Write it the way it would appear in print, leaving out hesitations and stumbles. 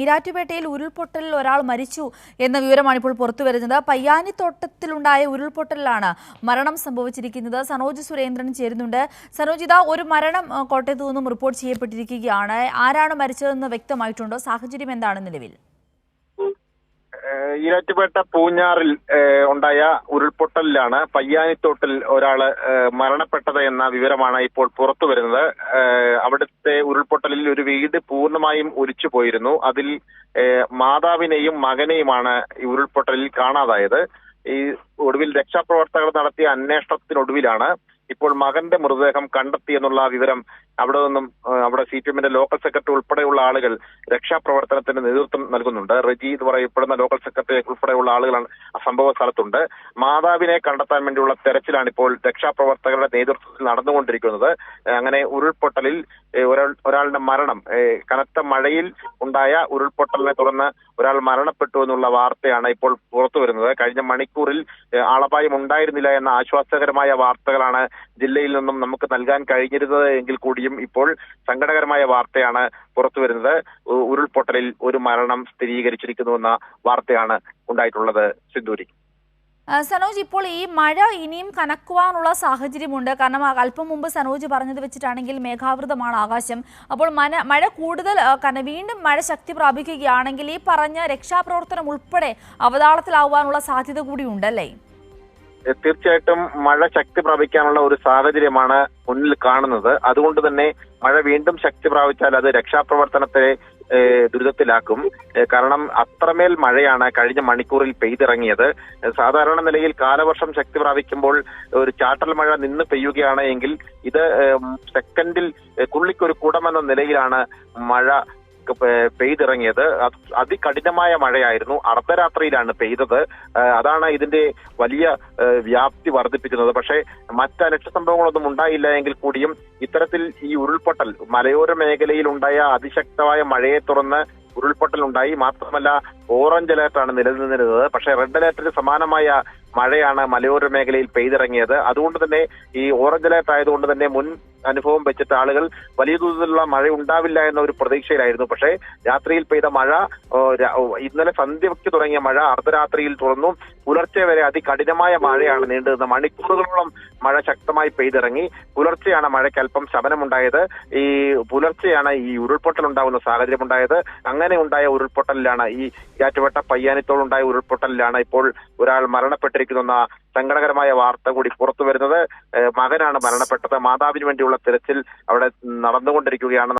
ഈരാറ്റുപേട്ടയിൽ ഉരുൾപൊട്ടലിൽ ഒരാൾ മരിച്ചു എന്ന വിവരമാണ് ഇപ്പോൾ പുറത്തുവരുന്നത്. പയ്യാനിത്തോട്ടത്തിലുണ്ടായ ഉരുൾപൊട്ടലിലാണ് മരണം സംഭവിച്ചിരിക്കുന്നത്. സനോജ് സുരേന്ദ്രൻ ചേരുന്നുണ്ട്. സനോജ്, ഇതാ ഒരു മരണം കോട്ടയത്തു നിന്നും റിപ്പോർട്ട് ചെയ്യപ്പെട്ടിരിക്കുകയാണ്. ആരാണ് മരിച്ചതെന്ന് വ്യക്തമായിട്ടുണ്ടോ? സാഹചര്യം എന്താണ് നിലവിൽ? ഈരാറ്റുപേട്ട പൂഞ്ഞാറിൽ ഉണ്ടായ ഉരുൾപൊട്ടലിലാണ് പയ്യാനിത്തോട്ടിൽ ഒരാള് മരണപ്പെട്ടത് എന്ന വിവരമാണ് ഇപ്പോൾ പുറത്തു വരുന്നത്. അവിടുത്തെ ഉരുൾപൊട്ടലിൽ ഒരു വീട് പൂർണ്ണമായും ഒലിച്ചു പോയിരുന്നു. അതിൽ മാതാവിനെയും മകനെയുമാണ് ഈ ഉരുൾപൊട്ടലിൽ കാണാതായത്. ഈ ഒടുവിൽ രക്ഷാപ്രവർത്തകർ നടത്തിയ അന്വേഷണത്തിനൊടുവിലാണ് ഇപ്പോൾ മകന്റെ മൃതദേഹം കണ്ടെത്തിയെന്നുള്ള വിവരം അവിടെ CPM-ന്റെ ലോക്കൽ സെക്രട്ടറി ഉൾപ്പെടെയുള്ള ആളുകൾ രക്ഷാപ്രവർത്തനത്തിന് നേതൃത്വം നൽകുന്നുണ്ട്. റെജി എന്ന് പറയപ്പെടുന്ന ലോക്കൽ സെക്രട്ടറി ഉൾപ്പെടെയുള്ള ആളുകളാണ് ആ സംഭവ സ്ഥലത്തുണ്ട്. മാതാവിനെ കണ്ടെത്താൻ വേണ്ടിയുള്ള തെരച്ചിലാണ് ഇപ്പോൾ രക്ഷാപ്രവർത്തകരുടെ നേതൃത്വത്തിൽ നടന്നുകൊണ്ടിരിക്കുന്നത്. അങ്ങനെ ഉരുൾപൊട്ടലിൽ ഒരാളുടെ മരണം, കനത്ത മഴയിൽ ഉണ്ടായ ഉരുൾപൊട്ടലിനെ തുടർന്ന് ഒരാൾ മരണപ്പെട്ടു എന്നുള്ള വാർത്തയാണ് ഇപ്പോൾ പുറത്തു വരുന്നത്. കഴിഞ്ഞ മണിക്കൂറിൽ ആളപായം ഉണ്ടായിരുന്നില്ല എന്ന ആശ്വാസകരമായ വാർത്തകളാണ് ജില്ലയിൽ നിന്നും നമുക്ക് നൽകാൻ കഴിഞ്ഞിരുന്നത് എങ്കിൽ കൂടിയും ഇപ്പോൾ സങ്കടകരമായ വാർത്തയാണ് പുറത്തു വരുന്നത്. ഉരുൾപൊട്ടലിൽ ഒരു മരണം സ്ഥിരീകരിച്ചിരിക്കുന്നുവെന്ന വാർത്തയാണ് ഉണ്ടായിട്ടുള്ളത്. സിന്ദൂരി. സനോജ്, ഇപ്പോൾ ഈ മഴ ഇനിയും കനക്കുവാനുള്ള സാഹചര്യമുണ്ട്. കാരണം അല്പം മുമ്പ് സനോജ് പറഞ്ഞത് വെച്ചിട്ടാണെങ്കിൽ മേഘാവൃതമാണ് ആകാശം. അപ്പോൾ മഴ കൂടുതൽ വീണ്ടും മഴ ശക്തി പ്രാപിക്കുകയാണെങ്കിൽ ഈ പറഞ്ഞ രക്ഷാപ്രവർത്തനം ഉൾപ്പെടെ അവതാളത്തിലാവാനുള്ള സാധ്യത കൂടി ഉണ്ടല്ലേ? തീർച്ചയായിട്ടും മഴ ശക്തി പ്രാപിക്കാനുള്ള ഒരു സാഹചര്യമാണ് മുന്നിൽ കാണുന്നത്. അതുകൊണ്ട് തന്നെ മഴ വീണ്ടും ശക്തി പ്രാപിച്ചാൽ അത് രക്ഷാപ്രവർത്തനത്തെ ദുരിതത്തിലാക്കും. കാരണം അത്രമേൽ മഴയാണ് കഴിഞ്ഞ മണിക്കൂറിൽ പെയ്തിറങ്ങിയത്. സാധാരണ നിലയിൽ കാലവർഷം ശക്തി പ്രാപിക്കുമ്പോൾ ഒരു ചാറ്റൽ മഴ നിന്ന് പെയ്യുകയാണ് എങ്കിൽ ഇത് സെക്കൻഡിൽ തുള്ളിക്കൊരു കുടമെന്ന നിലയിലാണ് മഴ പെയ്തിറങ്ങിയത്. അതികഠിനമായ മഴയായിരുന്നു. അർദ്ധരാത്രിയിലാണ് പെയ്തത്. അതാണ് ഇതിന്റെ വലിയ വ്യാപ്തി വർദ്ധിപ്പിക്കുന്നത്. പക്ഷേ മറ്റ് സംഭവങ്ങളൊന്നും ഉണ്ടായില്ല എങ്കിൽ കൂടിയും ഇത്തരത്തിൽ ഈ ഉരുൾപൊട്ടൽ മലയോര മേഖലയിൽ ഉണ്ടായ അതിശക്തമായ മഴയെ തുടർന്ന് ഉരുൾപൊട്ടൽ ഉണ്ടായി. മാത്രമല്ല ഓറഞ്ച് അലേർട്ടാണ് നിലനിന്നിരുന്നത്. പക്ഷേ റെഡ് അലേർട്ടിന് സമാനമായ മഴയാണ് മലയോര മേഖലയിൽ പെയ്തിറങ്ങിയത്. അതുകൊണ്ട് തന്നെ ഈ ഓറഞ്ച് അലേർട്ട് ആയതുകൊണ്ട് തന്നെ മുൻ അനുഭവം വെച്ചിട്ട് ആളുകൾ വലിയ തോതിലുള്ള മഴ ഉണ്ടാവില്ല എന്ന ഒരു പ്രതീക്ഷയിലായിരുന്നു. പക്ഷേ രാത്രിയിൽ പെയ്ത മഴ, ഇന്നലെ സന്ധ്യയ്ക്ക് തുടങ്ങിയ മഴ അർദ്ധരാത്രിയിൽ തുറന്നു. പുലർച്ചെ വരെ അതികഠിനമായ മഴയാണ് നീണ്ടുനിന്ന മണിക്കൂറുകളോളം മഴ ശക്തമായി പെയ്തിറങ്ങി. പുലർച്ചെയാണ് മഴയ്ക്ക് അല്പം ശമനമുണ്ടായത്. ഈ പുലർച്ചെയാണ് ഈ ഉരുൾപൊട്ടൽ ഉണ്ടാകുന്ന സാഹചര്യം ഉണ്ടായത്. അങ്ങനെ ഉണ്ടായ ഉരുൾപൊട്ടലിലാണ്, ഈ ഈരാറ്റുപേട്ട പയ്യാനിത്തോടുണ്ടായ ഉരുൾപൊട്ടലിലാണ് ഇപ്പോൾ ഒരാൾ മരണപ്പെട്ടിരിക്കുന്ന സങ്കടകരമായ വാർത്ത കൂടി പുറത്തു വരുന്നത്. മകനാണ് മരണപ്പെട്ടത്. മാതാവിന് വേണ്ടിയുള്ള തിരച്ചിൽ അവിടെ നടന്നുകൊണ്ടിരിക്കുകയാണ്.